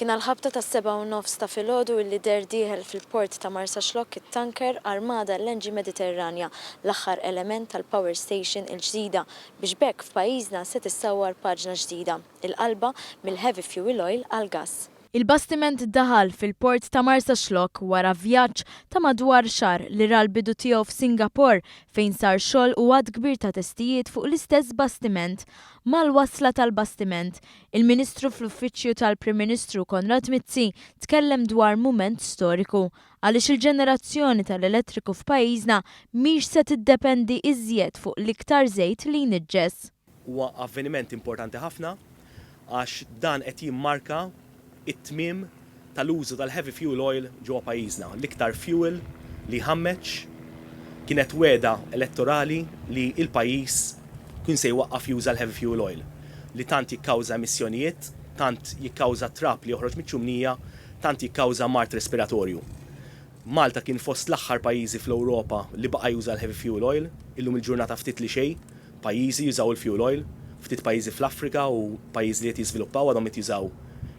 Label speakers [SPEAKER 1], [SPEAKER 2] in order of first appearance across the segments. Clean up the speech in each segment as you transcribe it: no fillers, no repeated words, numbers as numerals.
[SPEAKER 1] Kien għal-ħabta ta' 7:30 ta' filgħodu illi der dieħel fil-port ta' Marsaxlokk it-tanker Armada LNG Mediterranja, l-aħħar element tal-power station il-ġdida biex bekk f'pajjiżna se tissawwar paġna ġdida, il-qalba mill-heavy fuel oil għal-gass. Il-bastiment daħal fil-port ta' Marsaxlokk wara vjaġġ ta' madwar xahar li ra l-bidu tiegħu f'Singapore fejn sar xogħol u għad kbir ta' testijiet fuq l-istess bastiment. Mal-wasla tal-bastiment, il-Ministru fl-Uffiċċju tal-Prim Ministru Konrad Mizzi tkellem dwar mument storiku għaliex il-ġenerazzjoni tal-elettriku f'pajjiżna mhix se tiddependi iżjed fuq l-iktar żejt li jniġġes.
[SPEAKER 2] Huwa avveniment importanti ħafna għax dan qed jimmarka it-tmiem tal-użu tal-heavy fuel oil ġewwa pajjiżna. L-iktar fuel li ħammeġ kienet weda elettorali li l-pajjiż kien se jwaqqaf juża l-heavy fuel oil li tant jikkawża emissjonijiet, tant jikkawża trapp li joħroġ miċ-ċumnija, tant jikkawża mart respiratorju. Malta kien fost l-aħħar pajjiżi fl-Ewropa li baqa' juża l-heavy fuel oil, illum il-ġurnata ftit li xejn pajjiżi jużaw il-fuel oil, ftit pajjiżi fl-Afrika u pajjiżi li qed jiżviluppaw għadhom qed jużaw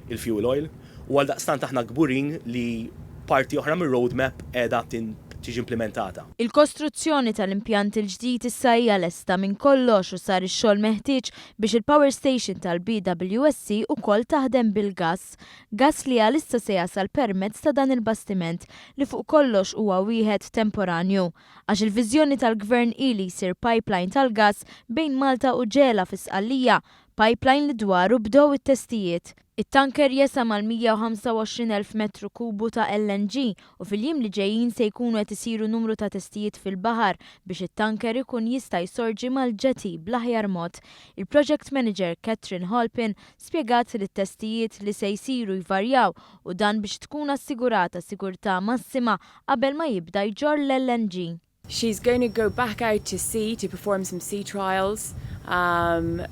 [SPEAKER 2] il-fuel oil, u għal daqstant aħna kburin li parti oħra mir-roadmap qiegħda tiġi implementata.
[SPEAKER 1] Il-kostruzzjoni tal-impjant il-ġdid issa hija lesta minn kollox u sar ix-xogħol meħtieġ biex il-power station tal-BWSC ukoll taħdem bil-gass. Gass li għalissa se jasal permezz ta' dan il-bastiment li fuq kollox huwa wieħed temporanju. Għax il-viżjoni tal-Gvern ili jsir pipeline tal-gass bejn Malta u Ġela fis-Sqallija, pipeline li dwaru bdew it-testijiet. It-tanker jesa mal-125,000 metru kubu ta' LNG u fil-jiem li ġejjin se jkunu qed isiru numru ta' testijiet fil-baħar biex it-tanker ikun jista' jsorġi mal-ġeti bl-aħjar mod. Il-Project Manager Catherine Halpin spjegat li t-testijiet li se jsiru jvarjaw u dan biex tkun assigurata sigurtà massima qabel ma jibda jġorr l-LNG.
[SPEAKER 3] She's going to go back out to sea to perform some sea trials,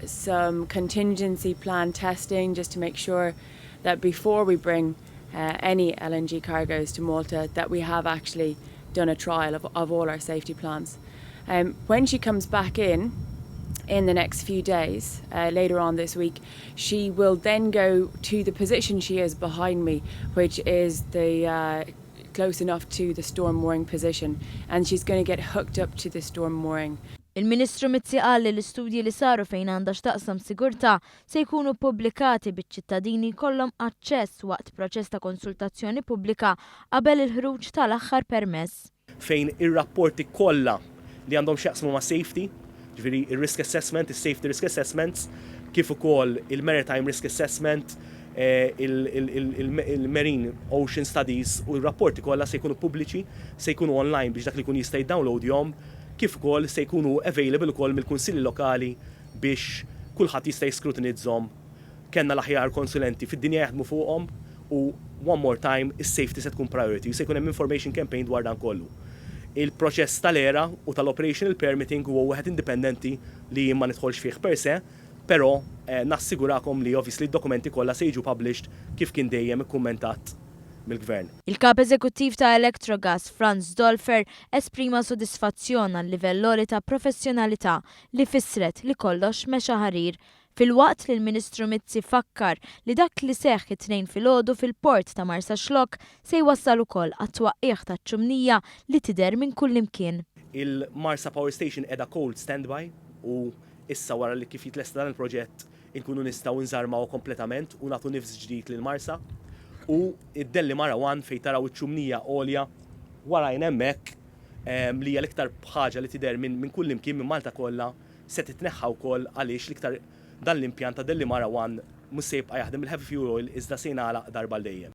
[SPEAKER 3] some contingency plan testing just to make sure that before we bring any LNG cargoes to Malta that we have actually done a trial of all our safety plans. When she comes back in the next few days, later on this week, she will then go to the position she is behind me, which is the close enough to the storm mooring position, and she's going to get hooked up to the storm mooring.
[SPEAKER 1] Il-Ministru Mizzi qal li l-istudji li saru fejn għandha x'taqsam sigurtà se jkunu pubblikati biċ-ċittadini jkollhom aċċess waqt proċess ta' konsultazzjoni pubblika qabel il-ħruġ tal-aħħar permess.
[SPEAKER 2] Fejn ir-rapporti kollha li għandhom x'jaqsmu ma' safety, ġifieri ir-risk assessment, is-safety risk assessments, kif ukoll il-maritime risk assessment, il-Marine Ocean Studies u l-rapporti kollha se jkunu pubbliċi, se jkunu online biex dak li jkun jista' jiddownloadjhom, kif ukoll se jkunu available ukoll mill-kunsilli lokali biex kulħadd jista' jiskrutinizzhom. Kenna l-aħjar konsulenti fid-dinja jaħdmu fuqhom u one more time is-safety se tkun priority, se jkun hemm information campaign dwar dan kollu. Il-proċess tal-era u tal-operational permitting huwa wieħed indipendenti li ma nidħolx fih per se, però nassigurakom li obviously d-dokumenti kollha se jiġu published kif kien dejjem ikkummentat mill-Gvern.
[SPEAKER 1] Il-Kap Eżekuttiv ta' Electrogas, Franz Dolfer, esprima sodisfazzjon għal livell ta' professjonalità li fissret li kollox mexa ħarir. Fil-waqt li l-Ministru Mizzi fakkar li dak li seħħ it-tnejn filgħodu fil-port ta' Marsaxlokk se jwassal ukoll għat-twaqqieħ taċ-ċumnija li tidher minn kull imkien.
[SPEAKER 2] Il-Marsa Power Station qiegħda cold standby u issa wara li kif jitlesta dan il-proġett inkunu nistgħu nżarmaw kompletament u nagħtu nifs ġdid lil Marsa u id-Delli Mara 1 fejn taraw iċ-ċumnija għolja warajn hemmhekk li hija l-iktar ħaġa li tidher minn kull imkien minn Malta kollha se titneħħa wkoll għaliex l-iktar dan l-impjant ta' Delli Mara 1 mhux se jibqa' jaħdem il-heavy fuel oil iżda se jingħalaq darba l dejjem.